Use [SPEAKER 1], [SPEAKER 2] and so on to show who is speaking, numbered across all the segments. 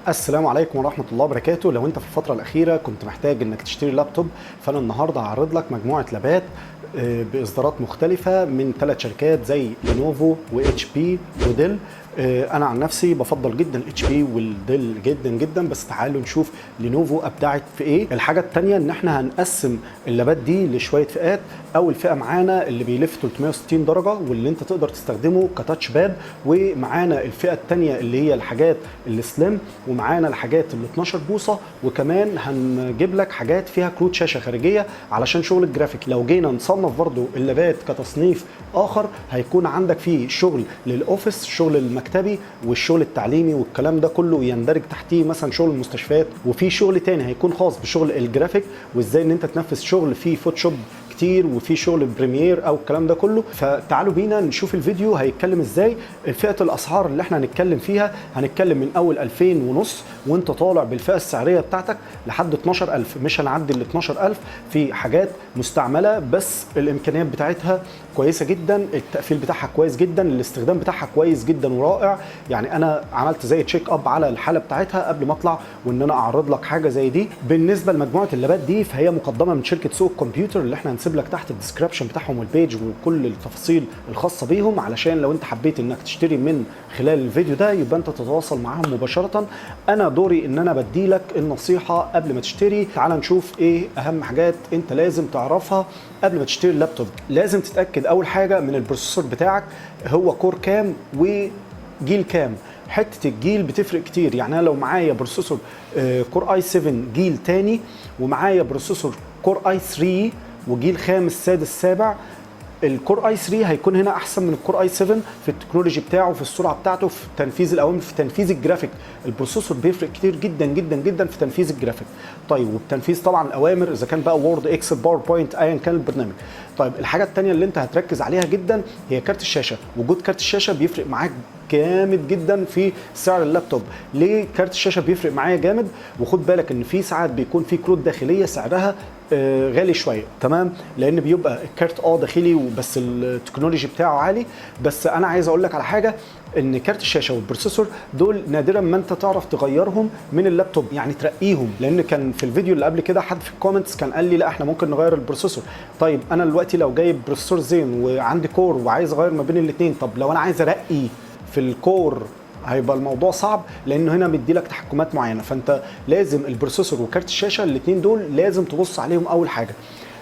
[SPEAKER 1] السلام عليكم ورحمة الله وبركاته. لو انت في الفترة الأخيرة كنت محتاج انك تشتري لابتوب، فأنا النهاردة هعرض لك مجموعة لابات بإصدارات مختلفة من 3 شركات زي لينوفو واتش بي وديل. انا عن نفسي بفضل جدا اتش بي والديل جدا جدا، بس تعالوا نشوف لينوفو ابدعت في ايه. الحاجه الثانيه ان احنا هنقسم اللابات دي لشويه فئات. اول فئه معانا اللي بيلف 360 درجه واللي انت تقدر تستخدمه كتاتش باد، ومعانا الفئه الثانيه اللي هي الحاجات السليم، ومعانا الحاجات ال 12 بوصه، وكمان هنجيب لك حاجات فيها كروت شاشه خارجيه علشان شغل الجرافيك. لو جينا نصنف برضو اللابات كتصنيف اخر، هيكون عندك فيه شغل للاوفيس، شغل المكتبي والشغل التعليمي والكلام ده كله يندرج تحتيه مثلا شغل المستشفيات، وفي شغل تاني هيكون خاص بشغل الجرافيك وازاي ان انت تنفذ شغل فيه فوتوشوب كتير وفي شغل بريمير او الكلام ده كله. فتعالوا بينا نشوف الفيديو هيتكلم ازاي. فئه الاسعار اللي احنا هنتكلم فيها، هنتكلم من اول 2000 ونص وانت طالع بالفئه السعريه بتاعتك لحد 12000. مش هنعدي ال 12000 في حاجات مستعمله، بس الامكانيات بتاعتها كويسه جدا، التقفيل بتاعها كويس جدا، الاستخدام بتاعها كويس جدا ورائع. يعني انا عملت زي تشيك اب على الحاله بتاعتها قبل ما اطلع وان انا اعرض لك حاجه زي دي. بالنسبه لمجموعه اللابات دي، فهي مقدمه من شركه سوق الكمبيوتر، اللي احنا هنسيب لك تحت الديسكربشن بتاعهم والبيج وكل التفاصيل الخاصه بيهم، علشان لو انت حبيت انك تشتري من خلال الفيديو ده يبقى انت تتواصل معاهم مباشره. انا دوري ان انا بدي لك النصيحه قبل ما تشتري. تعال نشوف ايه اهم حاجات انت لازم تعرفها قبل ما تشتري اللابتوب. لازم تتاكد اول حاجه من البروسيسور بتاعك، هو كور كام وجيل كام. حته الجيل بتفرق كتير. يعني انا لو معايا بروسيسور كور اي 7 جيل تاني، ومعايا بروسيسور كور اي 3 وجيل خامس سادس سابع، الكور اي 3 هيكون هنا احسن من الكور اي 7 في التكنولوجي بتاعه، في السرعه بتاعته، في تنفيذ الاوامر، في تنفيذ الجرافيك. البروسيسور بيفرق كتير جدا جدا جدا في تنفيذ الجرافيك. طيب وبتنفيذ طبعا الاوامر، اذا كان بقى وورد، اكسل، باوربوينت، ايا كان البرنامج. طيب الحاجه الثانيه اللي انت هتركز عليها جدا هي كارت الشاشه. وجود كارت الشاشه بيفرق معاك جامد جدا في سعر اللابتوب. ليه كارت الشاشه بيفرق معايا جامد؟ وخد بالك ان في ساعات بيكون في كروت داخليه سعرها غالي شويه، تمام، لان بيبقى الكارت داخلي وبس التكنولوجي بتاعه عالي. بس انا عايز اقول لك على حاجه، ان كارت الشاشه والبروسيسور دول نادرا ما انت تعرف تغيرهم من اللابتوب، يعني ترقيهم. لان كان في الفيديو اللي قبل كده حد في الكومنتس كان قال لي لا احنا ممكن نغير البروسيسور. طيب انا دلوقتي لو جايب بروسيسور زين وعندي كور وعايز اغير ما بين الاثنين، طب لو انا عايز ارقي في الكور هيبقى الموضوع صعب، لانه هنا مدي لك تحكمات معينه. فانت لازم البروسيسور وكارت الشاشه الاثنين دول لازم تبص عليهم اول حاجه.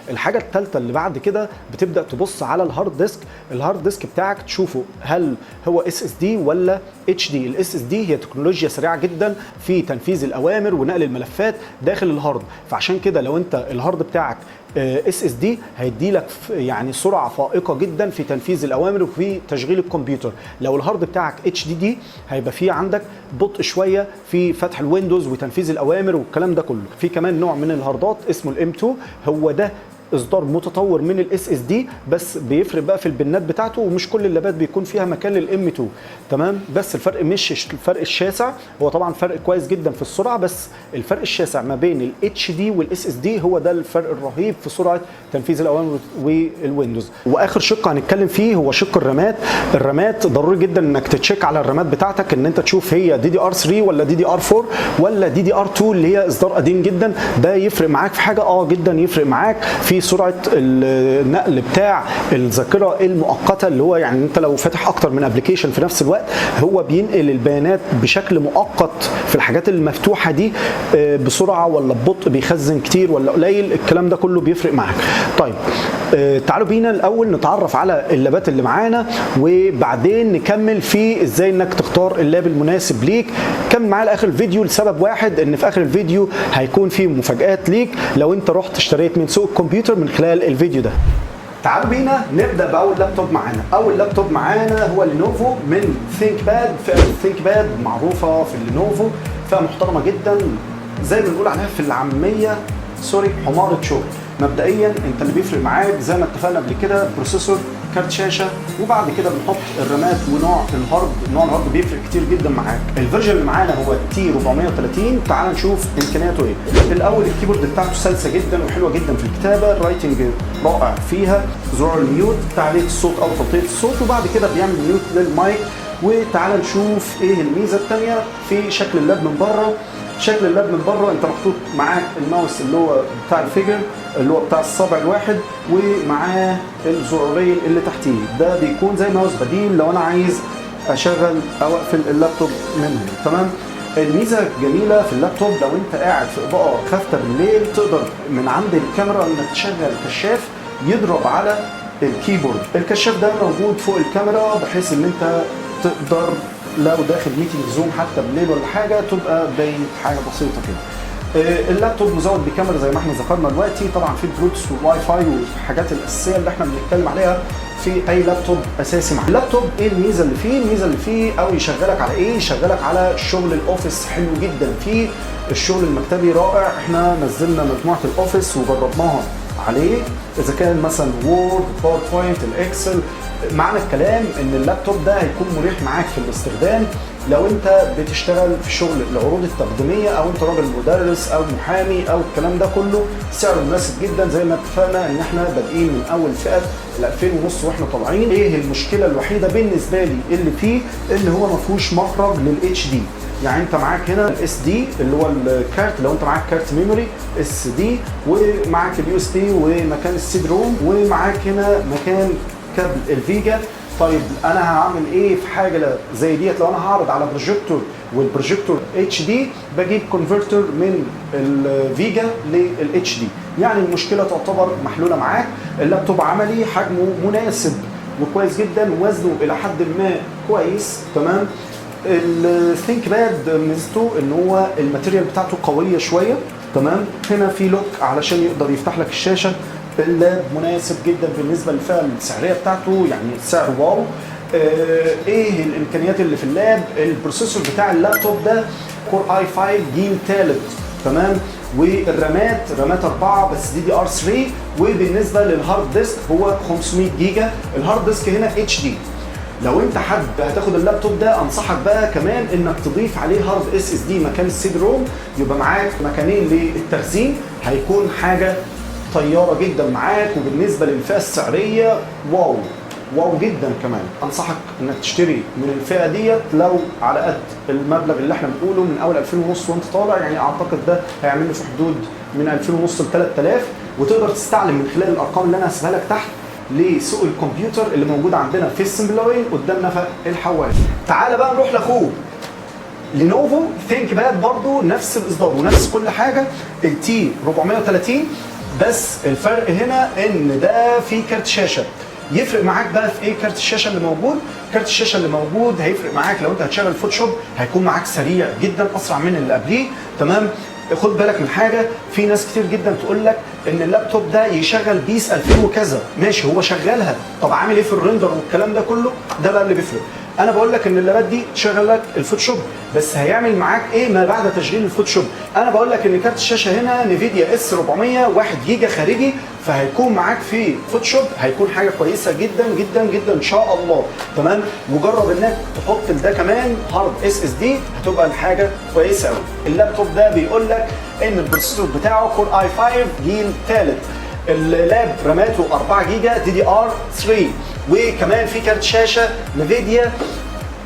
[SPEAKER 1] الحاجه الثالثه اللي بعد كده بتبدا تبص على الهارد ديسك. الهارد ديسك بتاعك تشوفه هل هو اس اس دي ولا اتش دي. الاس اس دي هي تكنولوجيا سريعه جدا في تنفيذ الاوامر ونقل الملفات داخل الهارد، فعشان كده لو انت الهارد بتاعك اس اس دي هيدي لك يعني سرعه فائقه جدا في تنفيذ الاوامر وفي تشغيل الكمبيوتر. لو الهارد بتاعك اتش دي دي هيبقى فيه عندك بطء شويه في فتح الويندوز وتنفيذ الاوامر والكلام ده كله. في كمان نوع من الهاردات اسمه الام 2، هو ده اصدار متطور من الاس اس دي، بس بيفرق بقى في البنات بتاعته، ومش كل اللابات بيكون فيها مكان للام 2، تمام. بس الفرق مش الفرق الشاسع، هو طبعا فرق كويس جدا في السرعه، بس الفرق الشاسع ما بين الاتش دي والاس اس دي هو ده الفرق الرهيب في سرعه تنفيذ الاوامر والويندوز. واخر شق هنتكلم فيه هو شق الرامات. الرامات ضروري جدا انك تتشيك على الرامات بتاعتك، ان انت تشوف هي دي دي ار 3 ولا دي دي ار 4 ولا دي دي ار 2 اللي هي اصدار قديم جدا. ده يفرق معاك في حاجه جدا، يفرق معاك في سرعه النقل بتاع الذاكره المؤقته، اللي هو يعني انت لو فاتح اكتر من ابلكيشن في نفس الوقت هو بينقل البيانات بشكل مؤقت في الحاجات المفتوحه دي بسرعه ولا ببطء، بيخزن كتير ولا قليل، الكلام ده كله بيفرق معاك. طيب تعالوا بينا الاول نتعرف على اللابات اللي معانا، وبعدين نكمل في ازاي انك تختار اللاب المناسب ليك. كمل معايا لاخر الفيديو لسبب واحد، ان في اخر الفيديو هيكون فيه مفاجآت ليك لو انت رحت اشتريت من سوق الكمبيوتر من خلال الفيديو ده. تعالوا بينا نبدا باول لابتوب معانا. اول لابتوب معانا هو لينوفو من ثينك باد. فئه ثينك باد معروفه في لينوفو، فئه محترمه جدا، زي ما بنقول عليها في العاميه حمارة شغل. مبدئيا انت اللي بيفرق معاك زي ما اتفقنا قبل كده بروسيسور، كارت شاشه، وبعد كده بنحط الرامات ونوع الهارد. نوع الهارد بيفرق كتير جدا معاك. الفيرجن اللي معانا هو تي 430. تعال نشوف امكانياته ايه. الاول الكيبورد بتاعته سلسه جدا وحلوه جدا في الكتابه، الرايتنج رائع فيها، زرار الميوت، تعليق الصوت او توطية الصوت، وبعد كده بيعمل ميوت للمايك وتعالى نشوف ايه الميزه الثانيه في شكل اللاب من بره. شكل اللاب من بره انت محطوط معاك الماوس اللي هو بتاع الفيجر اللي هو بتاع الصابع الواحد، ومعاه الزرارين اللي تحتيه. ده بيكون زي ماوس بديل لو انا عايز اشغل او اقفل اللابتوب منه. تمام. الميزه الجميله في اللابتوب لو انت قاعد في اضاءه خافته بالليل تقدر من عند الكاميرا انك تشغل كشاف يضرب على الكيبورد. الكشاف ده موجود فوق الكاميرا بحيث ان انت تقدر لو داخل ميتنج زوم حتى بالليل ولا حاجه تبقى باين حاجه بسيطه كده. اللابتوب مزود بكاميرا زي ما احنا ذكرنا دلوقتي، طبعا في بلوتوث والواي فاي والحاجات الاساسيه اللي احنا بنتكلم عليها في اي لابتوب اساسي. مع اللابتوب ايه الميزه اللي فيه؟ الميزه اللي فيه او يشغلك على ايه؟ يشغلك على شغل الاوفيس حلو جدا. فيه الشغل المكتبي رائع، احنا نزلنا مجموعه الاوفيس وجربناها عليه، اذا كان مثلا وورد، باوربوينت، الاكسل. معنى الكلام ان اللابتوب ده هيكون مريح معاك في الاستخدام لو انت بتشتغل في شغل العروض التقديميه، او انت راجل مدرس او محامي او الكلام ده كله. سعره مناسب جدا زي ما اتفقنا ان احنا بادئين من اول فئه ال 2500 واحنا طالعين. ايه المشكله الوحيده بالنسبه لي اللي فيه؟ ان هو ما فيهوش مخرج للاتش دي. يعني انت معاك هنا الاس دي اللي هو الكارت، لو انت معاك كارت ميموري اس دي، ومعاك اليو اس بي ومكان السيد روم، ومعاك هنا مكان كابل الفيجا. طيب انا هعمل ايه في حاجه زي ديت؟ لو انا هعرض على بروجيكتور والبروجيكتور اتش دي بجيب كونفرتر من الفيجا للاتش دي. يعني المشكله تعتبر محلوله معاك. اللابتوب عملي، حجمه مناسب وكويس جدا، وزنه الى حد ما كويس. تمام. الثينك باد ميزته ان هو الماتيريال بتاعته قويه شويه. تمام. هنا في لوك علشان يقدر يفتح لك الشاشه. اللاب مناسب جدا بالنسبه للفئه السعريه بتاعته، يعني السعر واو. ايه الامكانيات اللي في اللاب؟ البروسيسور بتاع اللابتوب ده كور اي 5 جيل ثالث. تمام. والرامات رامات 4 بس دي دي ار 3. وبالنسبه للهارد ديسك هو 500 جيجا. الهارد ديسك هنا اتش دي. لو انت حد هتاخد اللابتوب ده انصحك بقى كمان انك تضيف عليه هارد اس اس دي مكان السيد روم، يبقى معاك مكانين للتخزين. هيكون حاجه طياره جدا معاك. وبالنسبه للفئه السعريه واو واو جدا كمان. انصحك انك تشتري من الفئه ديت لو على قد المبلغ اللي احنا بنقوله من اول 2500 وانت طالع. يعني اعتقد ده هيعمل له في حدود من 2500 ل 3000، وتقدر تستعلم من خلال الارقام اللي انا هسيبها لك تحت لسوق الكمبيوتر اللي موجود عندنا في السمبلاوين قدام نفق الحواش. تعال بقى نروح لاخوه لينوفو ثينك باد، برضو نفس الاصدار ونفس كل حاجه، التي 430. بس الفرق هنا ان ده في كارت شاشه. يفرق معاك بقى في ايه كارت الشاشه اللي موجود؟ كارت الشاشه اللي موجود هيفرق معاك لو انت هتشغل فوتوشوب، هيكون معاك سريع جدا، اسرع من اللي قبليه. تمام. خد بالك من حاجه، في ناس كتير جدا تقول لك ان اللابتوب ده يشغل بيس 2000 وكذا. ماشي، هو شغالها، طب عامل ايه في الريندر والكلام ده كله؟ ده بقى اللي بيفرق. انا بقول لك ان اللابات دي تشغل لك الفوتوشوب، بس هيعمل معاك ايه ما بعد تشغيل الفوتوشوب؟ انا بقول لك ان كارت الشاشه هنا نيفيديا اس 400 1 جيجا خارجي، فهيكون معاك في فوتوشوب هيكون حاجه كويسه جدا جدا جدا ان شاء الله. تمام. وجرب انك تحط ده كمان هارد اس اس دي، هتبقى الحاجه كويسه قوي. اللابتوب ده بيقول لك ان البروسيسور بتاعه كور اي 5 جيل ثالث. اللاب راماته 4 جيجا دي دي ار 3، وكمان في كارت شاشه نيفيديا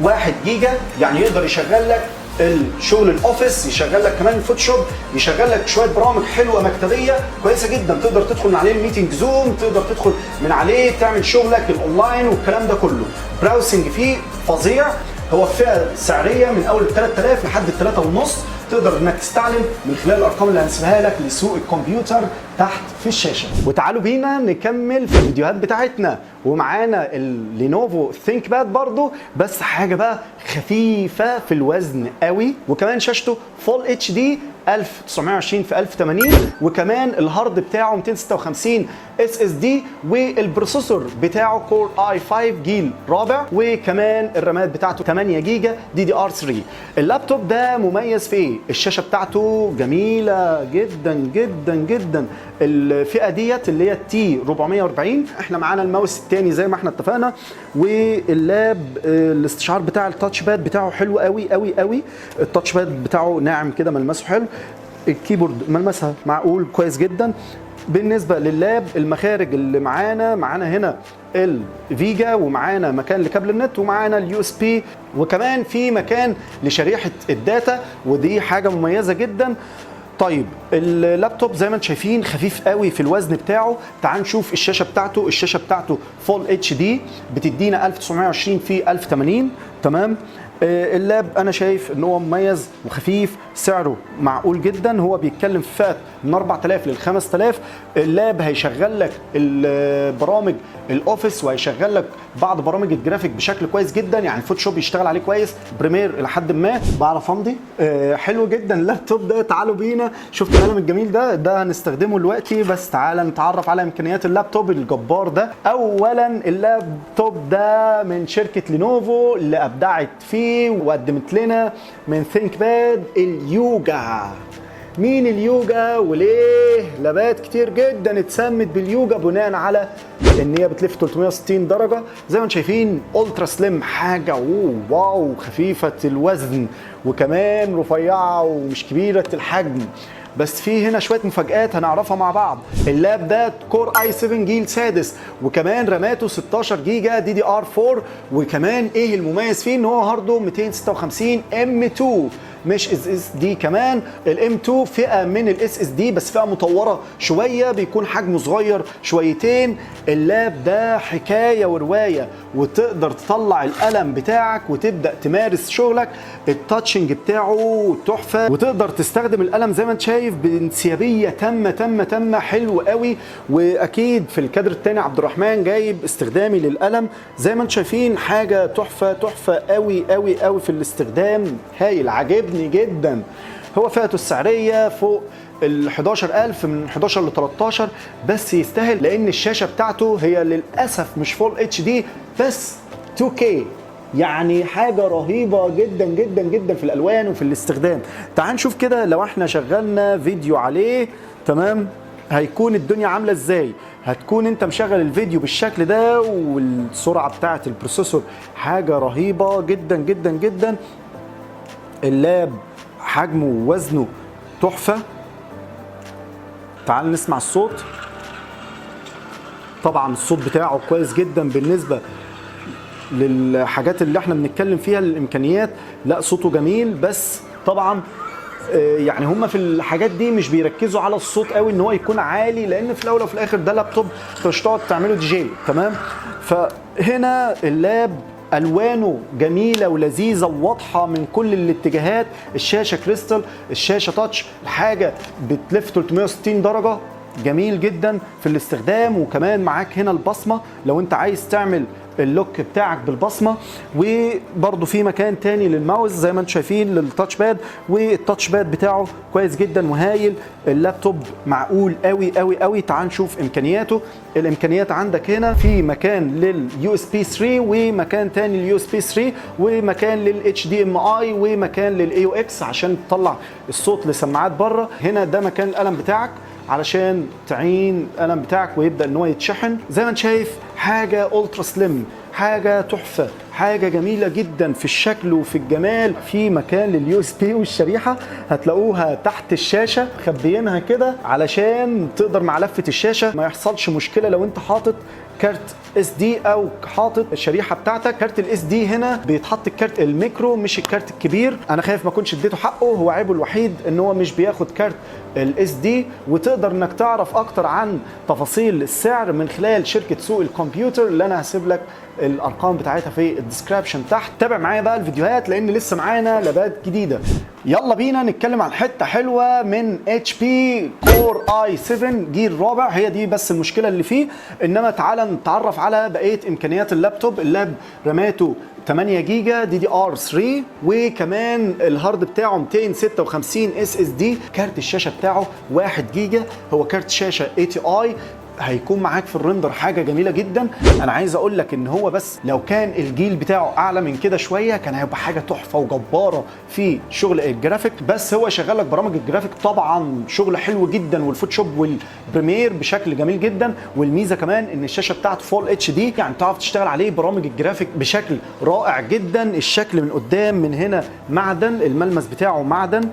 [SPEAKER 1] 1 جيجا، يعني يقدر يشغل لك الشغل الاوفيس، يشغل لك كمان الفوتوشوب، يشغل لك شويه برامج حلوه مكتبيه كويسه جدا. تقدر تدخل من عليه الميتنج زوم، تقدر تدخل من عليه تعمل شغلك الاونلاين والكلام ده كله. براوسنج فيه فظيع. هو فئه سعريه من اول 3000 لحد 3.5. تقدر انك تستعلم من خلال الارقام اللي هنسيبها لك لسوق الكمبيوتر تحت في الشاشه. وتعالوا بينا نكمل في الفيديوهات بتاعتنا. ومعانا اللينوفو ثينك باد برضو، بس حاجه بقى خفيفه في الوزن قوي، وكمان شاشته فول اتش دي 1920 في 1080، وكمان الهارد بتاعه 256 اس اس دي، والبروسيسور بتاعه كور اي 5 جيل رابع، وكمان الرامات بتاعته 8 جيجا دي دي ار 3. اللابتوب ده مميز في ايه؟ الشاشه بتاعته جميله جدا جدا جدا. الفئه ديت اللي هي تي 440. احنا معانا الماوس الثاني زي ما احنا اتفقنا، واللاب الاستشعار بتاع التاتش باد بتاعه حلو قوي قوي قوي. التاتش باد بتاعه ناعم كده، ملمسه حلو. الكيبورد ملمسها معقول كويس جدا. بالنسبه لللاب المخارج اللي معانا هنا الفيجا، ومعانا مكان لكابل النت، ومعانا اليو اس بي، وكمان في مكان لشريحه الداتا، ودي حاجه مميزه جدا. طيب اللابتوب زي ما انتم شايفين خفيف قوي في الوزن بتاعه. تعال نشوف الشاشه بتاعته. الشاشه بتاعته فول اتش دي بتدينا 1920 في 1080. تمام. اللاب انا شايف ان هو مميز وخفيف، سعره معقول جدا. هو بيتكلم في فئه من 4000 لل 5000. اللاب هيشغل لك البرامج الاوفيس، وهيشغل لك بعض برامج الجرافيك بشكل كويس جدا، يعني فوتوشوب يشتغل عليه كويس، بريمير الى حد ما بعرف امضي. حلو جدا اللابتوب ده. تعالوا بينا، شفت القلم الجميل ده هنستخدمه دلوقتي، بس تعالى نتعرف على امكانيات اللابتوب الجبار ده. اولا اللابتوب ده من شركه لينوفو اللي ابدعت فيه وقدمت لنا من ثينك باد اليوجا. مين اليوجا وليه؟ لابات كتير جدا اتسمت باليوجا بناء على ان هي بتلف 360 درجه. زي ما انتم شايفين الترا سليم، حاجه واو، خفيفه الوزن وكمان رفيعه ومش كبيره الحجم. بس في هنا شويه مفاجآت هنعرفها مع بعض. اللاب ده كور اي 7 جيل سادس، وكمان راماته 16 جيجا دي دي ار 4. وكمان ايه المميز فيه؟ ان هو هارده 256 ام 2 مش اس اس دي. كمان الام 2 فئه من الاس اس دي، بس فئه مطوره شويه، بيكون حجمه صغير شويتين. اللاب ده حكايه وروايه، وتقدر تطلع القلم بتاعك وتبدا تمارس شغلك. التاتشنج بتاعه تحفه، وتقدر تستخدم القلم زي ما انت شايف بانسيابيه تامه حلو قوي. واكيد في الكادر الثاني عبد الرحمن جايب استخدامي للقلم. زي ما انتم شايفين حاجه تحفه قوي في الاستخدام، هايل، عجبني جدا. هو فئته السعريه فوق ال 11000، من 11 ل 13، بس يستاهل لان الشاشه بتاعته هي للاسف مش فول اتش دي بس 2K، يعني حاجة رهيبة جدا في الألوان وفي الاستخدام. تعال نشوف كده لو احنا شغلنا فيديو عليه، تمام، هيكون الدنيا عاملة ازاي. هتكون انت مشغل الفيديو بالشكل ده، والسرعة بتاعة البروسيسور حاجة رهيبة جدا. اللاب حجمه ووزنه تحفة. تعال نسمع الصوت. طبعا الصوت بتاعه كويس جدا بالنسبة للحاجات اللي احنا بنتكلم فيها، الامكانيات. لا صوته جميل، بس طبعا يعني هم في الحاجات دي مش بيركزوا على الصوت قوي ان هو يكون عالي، لان في الاول وفي الاخر ده لابتوب مش هتقعد تعمله دي جي. تمام. فهنا اللاب الوانه جميله ولذيذه وواضحه من كل الاتجاهات. الشاشه كريستال، الشاشه تاتش، الحاجه بتلف 360 درجه، جميل جدا في الاستخدام. وكمان معاك هنا البصمه لو انت عايز تعمل اللوك بتاعك بالبصمه. وبرده في مكان تاني للماوس زي ما انتم شايفين للتاتش باد، والتاتش باد بتاعه كويس جدا وهايل. اللابتوب معقول قوي. تعال نشوف امكانياته. الامكانيات عندك هنا في مكان لليو اس بي 3، ومكان تاني لليو اس بي 3، ومكان للاتش دي ام اي، ومكان للاي او اكس عشان تطلع الصوت لسماعات بره. هنا ده مكان القلم بتاعك علشان تعين القلم بتاعك ويبدا ان هو يتشحن. زي ما انت شايف حاجه الترا سليم، حاجه تحفه، حاجه جميله جدا في الشكل وفي الجمال. في مكان لليو اس بي، والشريحه هتلاقوها تحت الشاشه مخبيينها كده علشان تقدر مع لفه الشاشه ما يحصلش مشكله لو انت حاطط كارت اس دي او حاطط الشريحه بتاعتك. كارت الاس دي هنا بيتحط الكارت الميكرو مش الكارت الكبير. انا خايف ما اكونش اديته حقه، هو عيبه الوحيد ان هو مش بياخد كارت الاس دي. وتقدر انك تعرف اكتر عن تفاصيل السعر من خلال شركه سوق الكمبيوتر اللي انا هسيب لك الارقام بتاعتها في الديسكربشن تحت. تابع معايا بقى الفيديوهات لان لسه معانا لابات جديده. يلا بينا نتكلم عن حته حلوه من اتش بي كور اي 7 جيل رابع. هي دي بس المشكله اللي فيه، انما تعالى نتعرف على بقيه امكانيات اللابتوب. اللاب راماته 8 جيجا دي دي ار 3، وكمان الهارد بتاعه 256 اس اس دي. كارت الشاشه بتاعه 1 جيجا، هو كارت شاشه اي تي اي. هيكون معاك في الرندر حاجه جميله جدا. انا عايز اقول لك ان هو بس لو كان الجيل بتاعه اعلى من كده شويه كان هيبقى حاجه تحفه وجباره في شغل الجرافيك. بس هو شغال لك برامج الجرافيك طبعا شغل حلو جدا، والفوتوشوب والبريمير بشكل جميل جدا. والميزه كمان ان الشاشه بتاعته فول اتش دي، يعني تعرف تشتغل عليه برامج الجرافيك بشكل رائع جدا. الشكل من قدام من هنا معدن، الملمس بتاعه معدن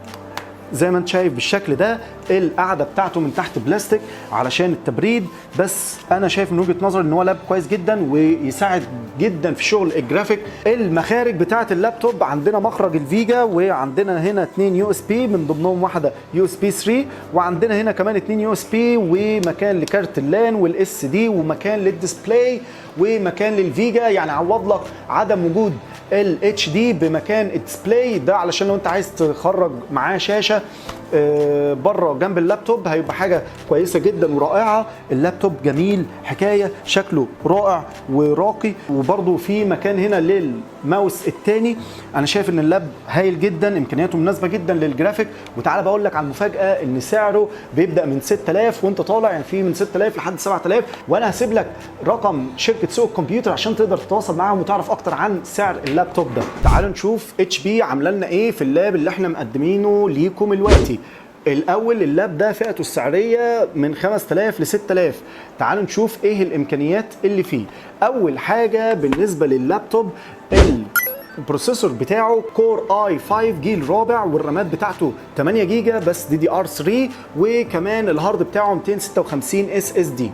[SPEAKER 1] زي ما انت شايف بالشكل ده. القعده بتاعته من تحت بلاستيك علشان التبريد، بس انا شايف من وجهه نظري ان هو لاب كويس جدا ويساعد جدا في شغل الجرافيك. المخارج بتاعه اللابتوب عندنا مخرج الفيجا، وعندنا هنا 2 يو اس بي من ضمنهم واحده يو اس بي 3، وعندنا هنا كمان 2 يو اس بي ومكان لكارت اللان والاس دي ومكان للديسبلاي ومكان للفيجا، يعني عوض لك عدم وجود الاتش دي بمكان الديسبلاي ده، علشان لو انت عايز تخرج معاه شاشه بره جنب اللابتوب هيبقى حاجه كويسه جدا ورائعه. اللابتوب جميل حكايه، شكله رائع وراقي، وبرده في مكان هنا للماوس الثاني. انا شايف ان اللاب هايل جدا، امكانياته مناسبه جدا للجرافيك. وتعالى بقول لك على المفاجاه ان سعره بيبدا من 6000 وانت طالع، يعني في من 6000 لحد 7000. وانا هسيب لك رقم شركه سوق الكمبيوتر عشان تقدر تتواصل معاهم وتعرف اكتر عن سعر اللابتوب ده. تعالوا نشوف اتش بي عامله لنا ايه في اللاب اللي احنا مقدمينه ليكم دلوقتي. الاول اللاب ده فئته السعريه من 5000 ل 6000. تعالوا نشوف ايه الامكانيات اللي فيه. اول حاجه بالنسبه لللابتوب، البروسيسور بتاعه كور اي 5 جيل رابع، والرامات بتاعته 8 جيجا بس دي دي ار 3، وكمان الهارد بتاعه 256 اس اس دي.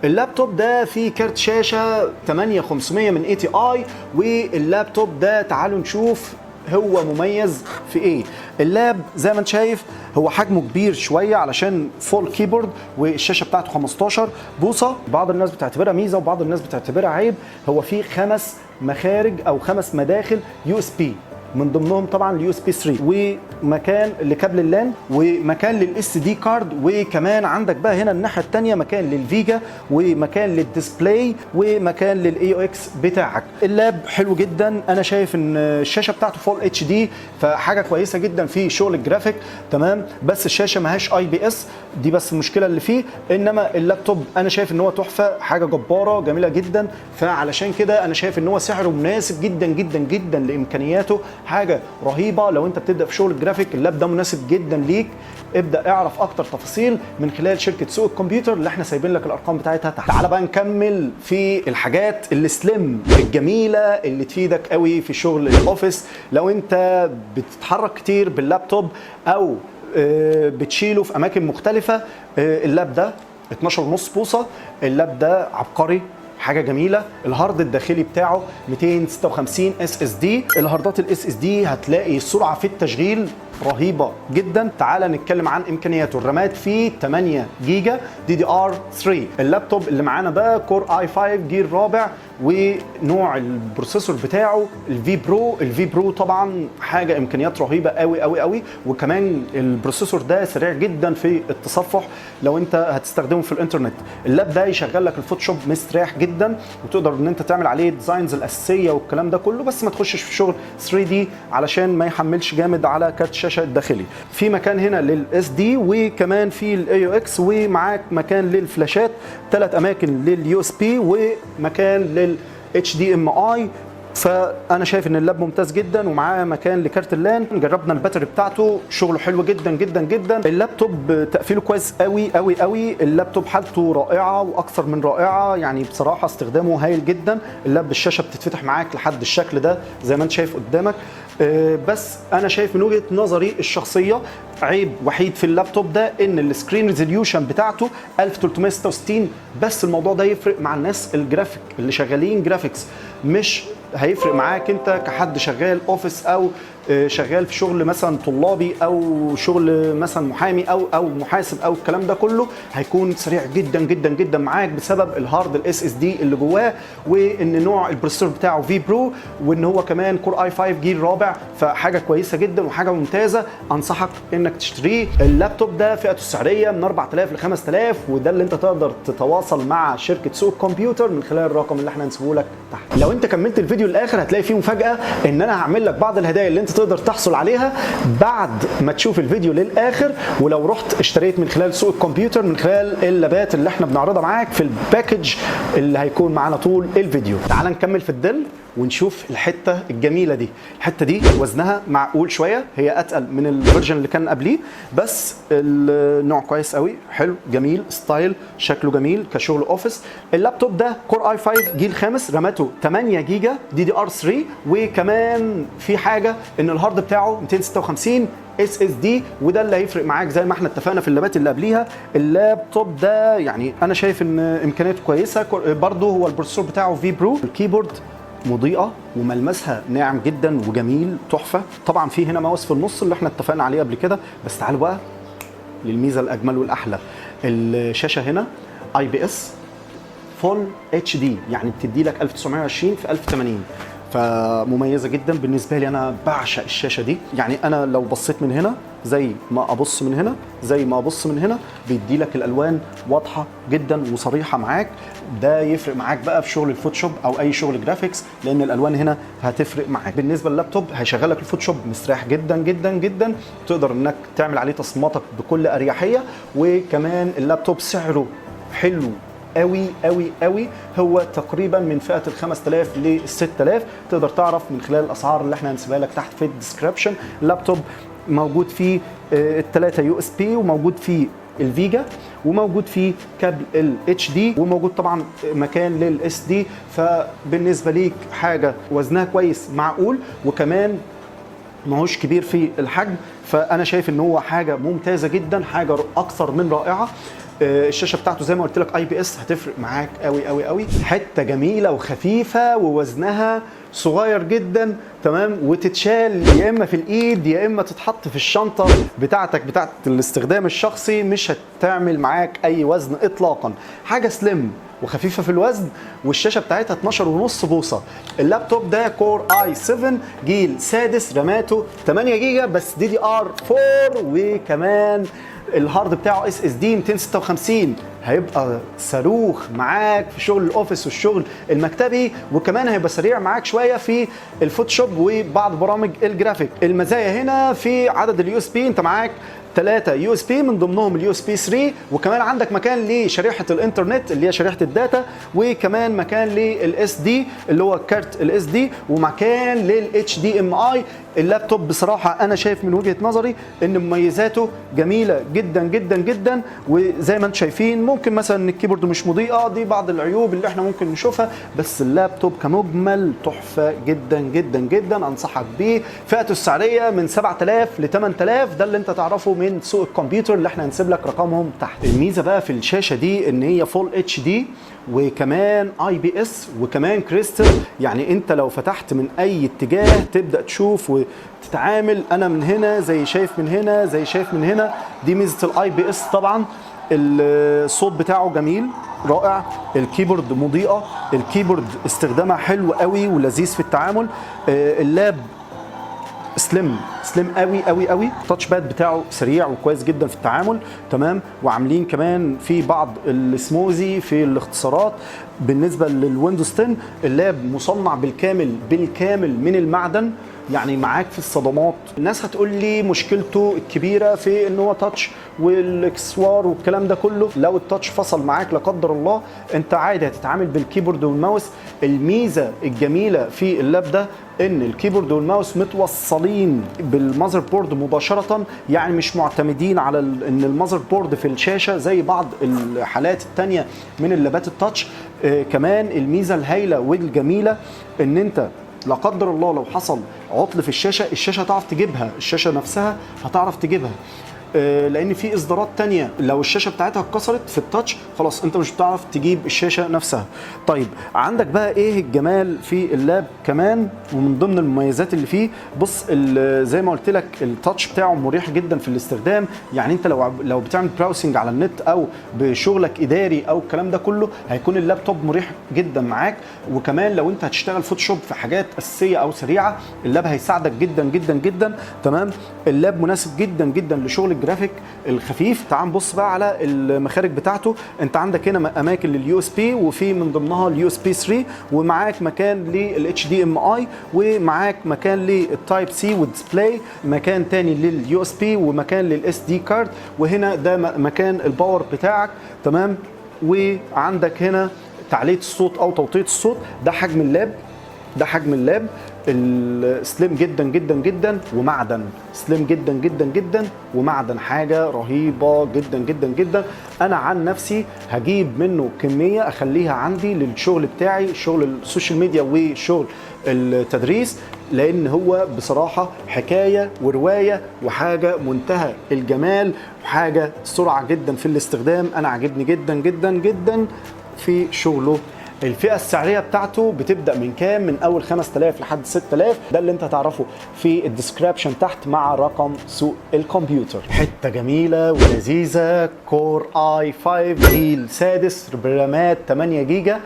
[SPEAKER 1] اللابتوب ده فيه كارت شاشه 8500 من اي تي اي، واللابتوب ده تعالوا نشوف هو مميز في ايه. اللاب زي ما انت شايف هو حجمه كبير شويه علشان فول كيبورد، والشاشه بتاعته 15 بوصه. بعض الناس بتعتبرها ميزه وبعض الناس بتعتبرها عيب. هو فيه 5 مخارج او 5 مداخل يو اس بي، من ضمنهم طبعا اليو اس بي 3، ومكان لكابل اللان، ومكان للاس دي كارد، وكمان عندك بقى هنا الناحيه الثانيه مكان للفيجا، ومكان للديسبلاي، ومكان للاي او اكس بتاعك. اللاب حلو جدا، انا شايف ان الشاشه بتاعته فول اتش دي، فحاجه كويسه جدا في شغل الجرافيك تمام. بس الشاشه ماهاش اي بي اس، دي بس المشكله اللي فيه. انما اللابتوب انا شايف ان هو تحفه، حاجه جباره جميله جدا. فعلشان كده انا شايف ان هو سعره مناسب جدا جدا جدا لامكانياته، حاجه رهيبه. لو انت بتبدا في شغل الجرافيك اللاب ده مناسب جدا ليك. ابدا اعرف اكتر تفاصيل من خلال شركه سوق الكمبيوتر اللي احنا سايبين لك الارقام بتاعتها تحت. تعال بقى نكمل في الحاجات السليم الجميله اللي تفيدك قوي في شغل الاوفيس. لو انت بتتحرك كتير باللابتوب او بتشيله في اماكن مختلفه، اللاب ده 12.5 بوصه. اللاب ده عبقري، حاجه جميله. الهارد الداخلي بتاعه 256 اس اس دي. الهاردات الاس اس دي هتلاقي سرعه في التشغيل رهيبه جدا. تعال نتكلم عن امكانياته. الرامات فيه 8 جيجا دي دي ار 3. اللابتوب اللي معانا ده كور اي 5 جيل رابع، ونوع البروسيسور بتاعه الفي برو. الفي برو طبعا حاجه امكانيات رهيبه قوي قوي قوي، وكمان البروسيسور ده سريع جدا في التصفح لو انت هتستخدمه في الانترنت. اللاب ده يشغل لك الفوتوشوب مستريح جدا، وتقدر ان انت تعمل عليه ديزاينز الاساسيه والكلام ده كله، بس ما تخشش في شغل 3 دي علشان ما يحملش جامد على كارت الشاشه الداخلي. في مكان هنا للاس دي، وكمان في الاي او اكس، ومعاك مكان للفلاشات، 3 اماكن لليو اس بي، ومكان للاتش دي ام اي. فانا شايف ان اللاب ممتاز جدا، ومعاه مكان لكارت اللان. جربنا الباتري بتاعته، شغله حلو جدا جدا جدا. اللابتوب تقفيله كويس قوي قوي قوي. اللابتوب حالته رائعه واكثر من رائعه، يعني بصراحه استخدامه هايل جدا. اللاب الشاشه بتتفتح معاك لحد الشكل ده زي ما انت شايف قدامك. بس انا شايف من وجهه نظري الشخصيه عيب وحيد في اللابتوب ده ان السكرين ريزوليوشن بتاعته 1366 بس. الموضوع ده يفرق مع الناس الجرافيك اللي شغالين جرافيكس، مش هيفرق معاك انت كحد شغال اوفيس او شغال في شغل مثلا طلابي او شغل مثلا محامي او محاسب او الكلام ده كله. هيكون سريع جدا جدا جدا معاك بسبب الهارد الاس اس دي اللي جواه، وان نوع البروسيسور بتاعه في برو، وان هو كمان كور اي 5 جيل رابع. فحاجه كويسه جدا وحاجه ممتازه، انصحك انك تشتريه. اللابتوب ده فئته السعريه من 4000 ل 5000، وده اللي انت تقدر تتواصل مع شركه سوق الكمبيوتر من خلال الرقم اللي احنا هنسيبه لك تحت. لو انت كملت الفيديو للاخر هتلاقي فيه مفاجاه، ان انا هعمل لك بعض الهدايا اللي انت تقدر تحصل عليها بعد ما تشوف الفيديو للاخر. ولو رحت اشتريت من خلال سوق الكمبيوتر من خلال اللابات اللي احنا بنعرضها معاك في الباكج اللي هيكون معانا طول الفيديو. تعال نكمل في الدل ونشوف الحته الجميله دي. الحته دي وزنها معقول شويه، هي اتقل من الفيرجن اللي كان قبليه، بس النوع كويس قوي، حلو جميل، ستايل شكله جميل كشغل اوفيس. اللابتوب ده كور اي 5 جيل خامس، راماته 8 جيجا دي دي ار 3، وكمان في حاجه ان الهارد بتاعه 256 SSD، وده اللي هيفرق معاك زي ما احنا اتفقنا في اللابات اللي قبليها. اللابتوب ده يعني انا شايف ان امكانياته كويسه. برضه هو البروسيسور بتاعه في برو. الكيبورد مضيئه وملمسها ناعم جدا وجميل تحفه. طبعا في هنا ماوس في النص اللي احنا اتفقنا عليه قبل كده. بس تعالوا بقى للميزه الاجمل والاحلى. الشاشه هنا IPS فول HD، يعني بتدي لك 1920 في 1080، فمميزه جدا بالنسبه لي. انا بعشق الشاشه دي. يعني انا لو بصيت من هنا زي ما ابص من هنا زي ما ابص من هنا، بيدي لك الالوان واضحه جدا وصريحه معاك. ده يفرق معاك بقى في شغل الفوتوشوب او اي شغل جرافيكس، لان الالوان هنا هتفرق معاك. بالنسبه لللابتوب هيشغل لك الفوتوشوب مستريح جدا جدا جدا، تقدر انك تعمل عليه تصميماتك بكل اريحيه. وكمان اللابتوب سعره حلو قوي قوي قوي، هو تقريبا من فئه ال 5000 ل 6000. تقدر تعرف من خلال الاسعار اللي احنا هنسيبها لك تحت في الديسكربشن. اللابتوب موجود فيه الثلاثه USB، وموجود فيه الفيجا، وموجود فيه كابل HD، وموجود طبعا مكان للSD. فبالنسبه ليك حاجه وزنها كويس معقول، وكمان ماهوش كبير في الحجم. فانا شايف ان هو حاجه ممتازه جدا، حاجه اكثر من رائعه. الشاشه بتاعته زي ما قلت لك IPS، هتفرق معاك قوي قوي قوي. حته جميله وخفيفه ووزنها صغير جدا، تمام، وتتشال يا اما في الايد يا اما تتحط في الشنطه بتاعتك بتاعت الاستخدام الشخصي. مش هتعمل معاك اي وزن اطلاقا. حاجه سليم وخفيفه في الوزن، والشاشه بتاعتها 12.5 بوصه. اللابتوب ده كور i7 جيل سادس، راماته 8 جيجا بس DDR4، وكمان الهارد بتاعه SSD 256. هيبقى صاروخ معاك في شغل الاوفيس والشغل المكتبي، وكمان هيبقى سريع معاك شويه في الفوتوشوب وبعض برامج الجرافيك. المزايا هنا في عدد USB، انت معاك 3 USB من ضمنهم USB 3، وكمان عندك مكان لشريحه الانترنت اللي هي شريحه الداتا، وكمان مكان للSD اللي هو كارت الSD، ومكان للHDMI. اللابتوب بصراحه انا شايف من وجهه نظري ان مميزاته جميله جدا جدا جدا. وزي ما انتم شايفين ممكن مثلا ان الكيبورد مش مضيئه، دي بعض العيوب اللي احنا ممكن نشوفها، بس اللابتوب كمجمل تحفه جدا جدا جدا. انصحك بيه. فئته السعريه من 7000 ل 8000، ده اللي انت تعرفه من سوق الكمبيوتر اللي احنا هنسيب لك رقمهم تحت. الميزه بقى في الشاشه دي ان هي فول HD، وكمان IPS، وكمان كريستال. يعني انت لو فتحت من اي اتجاه تبدا تشوف وتتعامل. انا من هنا زي شايف من هنا زي شايف من هنا. دي ميزه الIPS طبعا. الصوت بتاعه جميل رائع. الكيبورد مضيئه. الكيبورد استخدامها حلو قوي ولذيذ في التعامل. اللاب سليم قوي قوي قوي. التاتش باد بتاعه سريع وكويس جدا في التعامل، تمام. وعاملين كمان في بعض السموزي في الاختصارات. بالنسبه للويندوز 10 اللاب مصنع بالكامل من المعدن، يعني معاك في الصدمات. الناس هتقول لي مشكلته الكبيره في ان هو تاتش والاكسسوار والكلام ده كله. لو التاتش فصل معاك لا قدر الله، انت عادي هتتعامل بالكيبورد والماوس. الميزه الجميله في اللاب ده ان الكيبورد والماوس متوصلين بالمذر بورد مباشره، يعني مش معتمدين على ان المذر بورد في الشاشه زي بعض الحالات الثانيه من اللابات التاتش. كمان الميزه الهائله والجميله ان انت لا قدر الله لو حصل عطل في الشاشه هتعرف تجيبها. الشاشه نفسها هتعرف تجيبها، لان في اصدارات تانية لو الشاشه بتاعتها اتكسرت في التاتش خلاص انت مش بتعرف تجيب الشاشه نفسها. طيب عندك بقى ايه الجمال في اللاب كمان ومن ضمن المميزات اللي فيه؟ بص زي ما قلت لك التاتش بتاعه مريح جدا في الاستخدام. يعني انت لو بتعمل براوسنج على النت او بشغلك اداري او الكلام ده كله، هيكون اللابتوب مريح جدا معاك. وكمان لو انت هتشتغل فوتوشوب في حاجات اساسيه او سريعه، اللاب هيساعدك جدا جدا جدا، تمام. اللاب مناسب جدا جدا لشغل الجرافيك الخفيف. تعال نبص بقى على المخارج بتاعته. انت عندك هنا اماكن لليو اس بي، وفي من ضمنها اليو اس بي 3، ومعاك مكان للاتش دي ام اي، ومعاك مكان للتايب سي والديسبلاي، مكان تاني لليو اس بي، ومكان للاس دي كارد، وهنا ده مكان الباور بتاعك، تمام. وعندك هنا تعلية الصوت او توطية الصوت. ده حجم اللاب السليم جدا جدا جدا ومعدن. سليم جدا جدا جدا ومعدن، حاجه رهيبه جدا جدا جدا. انا عن نفسي هجيب منه كميه اخليها عندي للشغل بتاعي، شغل السوشيال ميديا وشغل التدريس. لان هو بصراحه حكايه وروايه وحاجه منتهى الجمال وحاجه سرعه جدا في الاستخدام. انا عاجبني جدا جدا جدا في شغله. الفئة السعرية بتاعته بتبدأ من كام؟ من أول 5000 لحد 6000. ده اللي أنت هتعرفه في الديسكريبشن تحت مع رقم سوق الكمبيوتر. حتة جميلة ولذيذة، كور اي 5 جيل سادس برامات 8 جيجا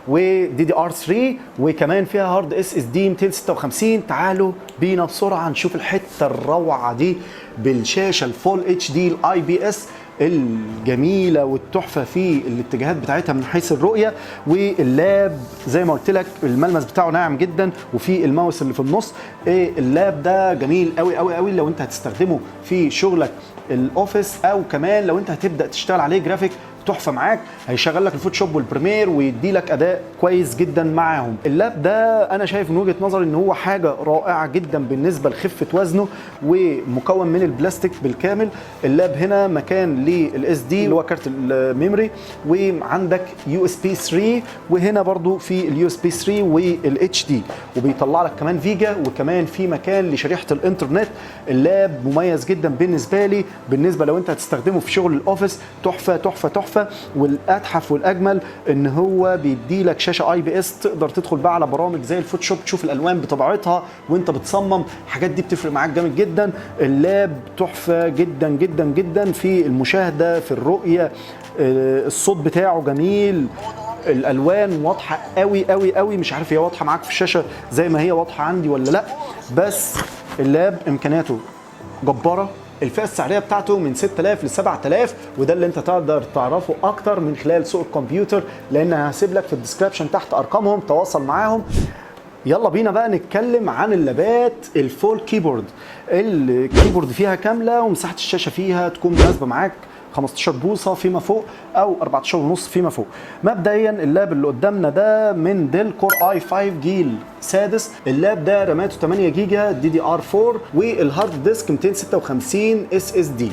[SPEAKER 1] ودي دي ار 3 وكمان فيها هارد اس اس دي 256. تعالوا بينا بسرعة نشوف الحتة الروعة دي بالشاشة الفول اتش دي الاي بي اس الجميله والتحفه في الاتجاهات بتاعتها من حيث الرؤيه. واللاب زي ما قلت لك الملمس بتاعه ناعم جدا، وفي الماوس اللي في النص. اللاب ده جميل قوي قوي قوي لو انت هتستخدمه في شغلك الاوفيس، او كمان لو انت هتبدا تشتغل عليه جرافيك تحفه معاك. هيشغل لك الفوتوشوب والبريمير ويدي لك اداء كويس جدا معاهم. اللاب ده انا شايف من وجهه نظري ان هو حاجه رائعه جدا بالنسبه لخفه وزنه، ومكون من البلاستيك بالكامل. اللاب هنا مكان للاس دي اللي هو كارت الميموري، وعندك يو اس بي 3، وهنا برضو في اليو اس بي 3 والاتش دي، وبيطلع لك كمان فيجا، وكمان في مكان لشريحه الانترنت. اللاب مميز جدا بالنسبه لي، بالنسبه لو انت هتستخدمه في شغل الاوفيس تحفه تحفه تحفه. والاتحف والاجمل ان هو بيدي لك شاشه اي بي اس، تقدر تدخل بقى على برامج زي الفوتوشوب تشوف الالوان بطبيعتها وانت بتصمم. الحاجات دي بتفرق معاك جامد جدا. اللاب تحفه جدا جدا جدا في المشاهده، في الرؤيه، الصوت بتاعه جميل، الالوان واضحه قوي قوي قوي. مش عارف هي واضحه معاك في الشاشه زي ما هي واضحه عندي ولا لا، بس اللاب امكانياته جباره. الفئة السعرية بتاعته من 6000 ل 7000، وده اللي انت تقدر تعرفه اكتر من خلال سوق الكمبيوتر، لان هسيب لك في الديسكريبشن تحت ارقامهم، تواصل معاهم. يلا بينا بقى نتكلم عن اللابات الفول كيبورد. الكيبورد فيها كاملة، ومساحة الشاشة فيها تكون مناسبة معاك 15 بوصه فيما فوق او 14 ونص فيما فوق. مبدئيا اللاب اللي قدامنا ده من ديل كور اي 5 جيل سادس. اللاب ده راماته 8 جيجا دي دي ار 4، والهارد ديسك 256 اس اس دي.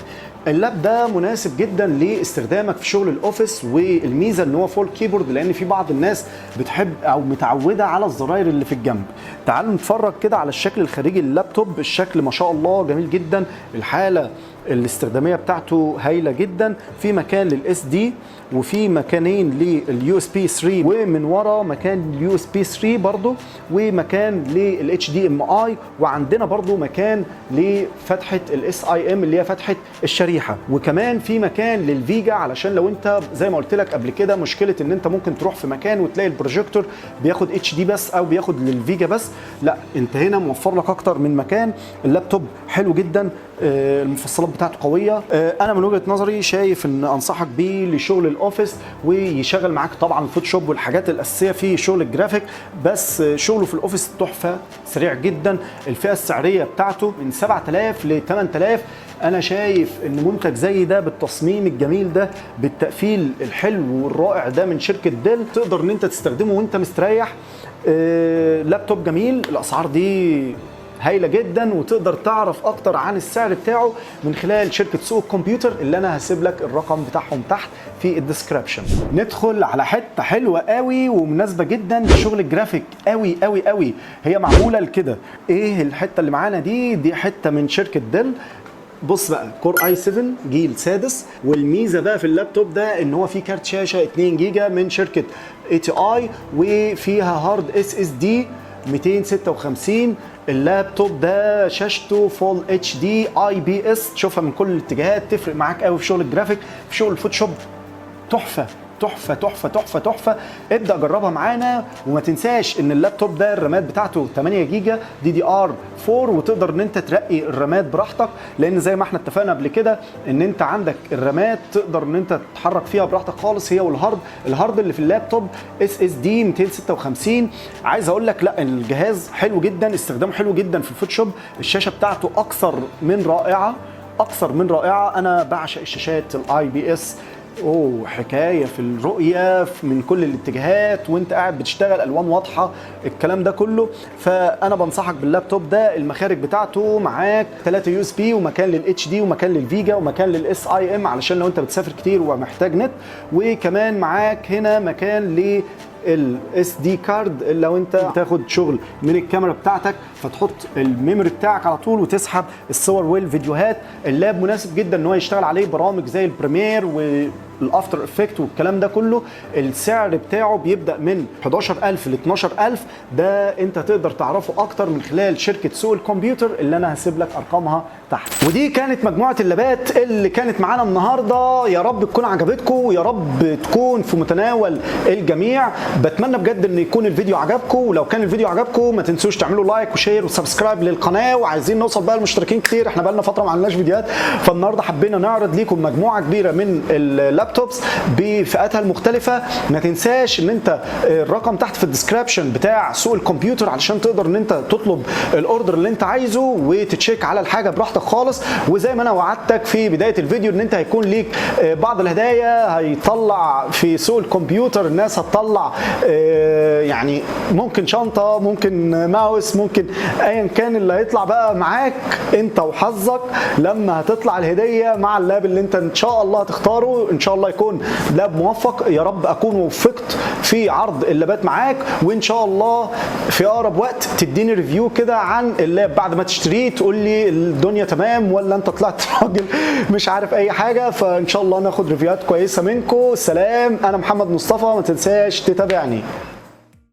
[SPEAKER 1] اللاب ده مناسب جدا لاستخدامك في شغل الاوفيس، والميزه ان هو فول كيبورد، لان في بعض الناس بتحب او متعوده على الزراير اللي في الجنب. تعالوا نتفرج كده على الشكل الخارجي لللابتوب. الشكل ما شاء الله جميل جدا، الحاله الاستخداميه بتاعته هايله جدا. في مكان للاس دي، وفي مكانين لليو اس بي 3، ومن ورا مكان اليو اس بي 3 برضو، ومكان للاتش دي ام اي، وعندنا برضو مكان لفتحه الاس اي ام اللي هي فتحه الشريحه، وكمان في مكان للفيجا، علشان لو انت زي ما قلت لك قبل كده مشكله ان انت ممكن تروح في مكان وتلاقي البروجيكتور بياخد اتش دي بس او بياخد للفيجا بس. لا، انت هنا موفر لك اكتر من مكان. اللابتوب حلو جدا، المفصلات بتاعته قويه. انا من وجهه نظري شايف ان انصحك بيه لشغل الاوفيس، ويشغل معاك طبعا الفوتوشوب والحاجات الاساسيه في شغل الجرافيك، بس شغله في الاوفيس تحفه، سريع جدا. الفئه السعريه بتاعته من 7000 ل 8000. انا شايف ان منتج زي ده بالتصميم الجميل ده بالتقفيل الحلو والرائع ده من شركه ديل، تقدر ان انت تستخدمه وانت مستريح. لابتوب جميل. الاسعار دي هايله جدا، وتقدر تعرف اكتر عن السعر بتاعه من خلال شركه سوق الكمبيوتر اللي انا هسيب لك الرقم بتاعهم تحت في الديسكريبشن. ندخل على حته حلوه قوي ومناسبه جدا لشغل الجرافيك قوي قوي قوي. هي معموله لكده. ايه الحته اللي معانا دي؟ دي حته من شركه ديل. بص بقى، كور اي 7 جيل سادس. والميزه بقى في اللابتوب ده ان هو فيه كارت شاشه 2 جيجا من شركه اي تي اي، وفيها هارد اس اس دي 256. اللابتوب ده شاشته فول اتش دي اي بي اس، تشوفها من كل الاتجاهات، تفرق معاك قوي في شغل الجرافيك، في شغل الفوتوشوب. تحفه تحفه تحفه تحفه تحفه. ابدا جربها معانا، وما تنساش ان اللابتوب ده الرامات بتاعته 8 جيجا دي دي ار 4، وتقدر ان انت ترقي الرامات براحتك، لان زي ما احنا اتفقنا قبل كده ان انت عندك الرامات تقدر ان انت تتحرك فيها براحتك خالص، هي والهارد. الهارد اللي في اللابتوب اس اس دي 256. عايز اقول لك لا، الجهاز حلو جدا، استخدامه حلو جدا في الفوتوشوب. الشاشه بتاعته اكثر من رائعه، اكثر من رائعه. انا بعشق الشاشات الاي بي اس. حكايه في الرؤيه من كل الاتجاهات وانت قاعد بتشتغل، الوان واضحه، الكلام ده كله. فانا بنصحك باللابتوب ده. المخارج بتاعته معاك 3 يو اس بي، ومكان للاتش دي، ومكان للفيجا، ومكان للاس اي ام علشان لو انت بتسافر كتير ومحتاج نت، وكمان معاك هنا مكان الاس دي كارد، لو انت بتاخد شغل من الكاميرا بتاعتك فتحط الميموري بتاعك على طول وتسحب الصور والفيديوهات. اللاب مناسب جدا ان هو يشتغل عليه برامج زي البريمير والافتر افكت والكلام ده كله. السعر بتاعه بيبدا من 11000 ل 12000. ده انت تقدر تعرفه اكتر من خلال شركه سوق الكمبيوتر اللي انا هسيب لك ارقامها تحت. ودي كانت مجموعه اللابات اللي كانت معانا النهارده. يا رب تكون عجبتكم ويا رب تكون في متناول الجميع. بتمنى بجد ان يكون الفيديو عجبكم، ولو كان الفيديو عجبكم ما تنسوش تعملوا لايك وشير وسبسكرايب للقناه. وعايزين نوصل بقى لمشتركين كتير، احنا بقى لنا فتره ما عملناش فيديوهات، فالنهارده حبينا نعرض ليكم مجموعه كبيره من اللابتوبس بفئاتها المختلفه. ما تنساش ان انت الرقم تحت في الديسكربشن بتاع سوق الكمبيوتر علشان تقدر ان انت تطلب الاوردر اللي انت عايزه وتتشيك على الحاجه براحتك خالص. وزي ما انا وعدتك في بدايه الفيديو ان انت هيكون ليك بعض الهدايا هيطلع في سوق الكمبيوتر. الناس هتطلع يعني ممكن شنطه، ممكن ماوس، ممكن ايا كان اللي هيطلع بقى معاك انت وحظك لما هتطلع الهديه مع اللاب اللي انت ان شاء الله هتختاره. ان شاء الله يكون لاب موفق، يا رب اكون وفقت في عرض اللابات معاك، وان شاء الله في اقرب وقت تديني ريفيو كده عن اللاب بعد ما تشتريه، تقول لي الدنيا تمام ولا انت طلعت راجل مش عارف اي حاجه. فان شاء الله ناخد ريفيوهات كويسه منكم. سلام، انا محمد مصطفى، ما تنساش تتابعني.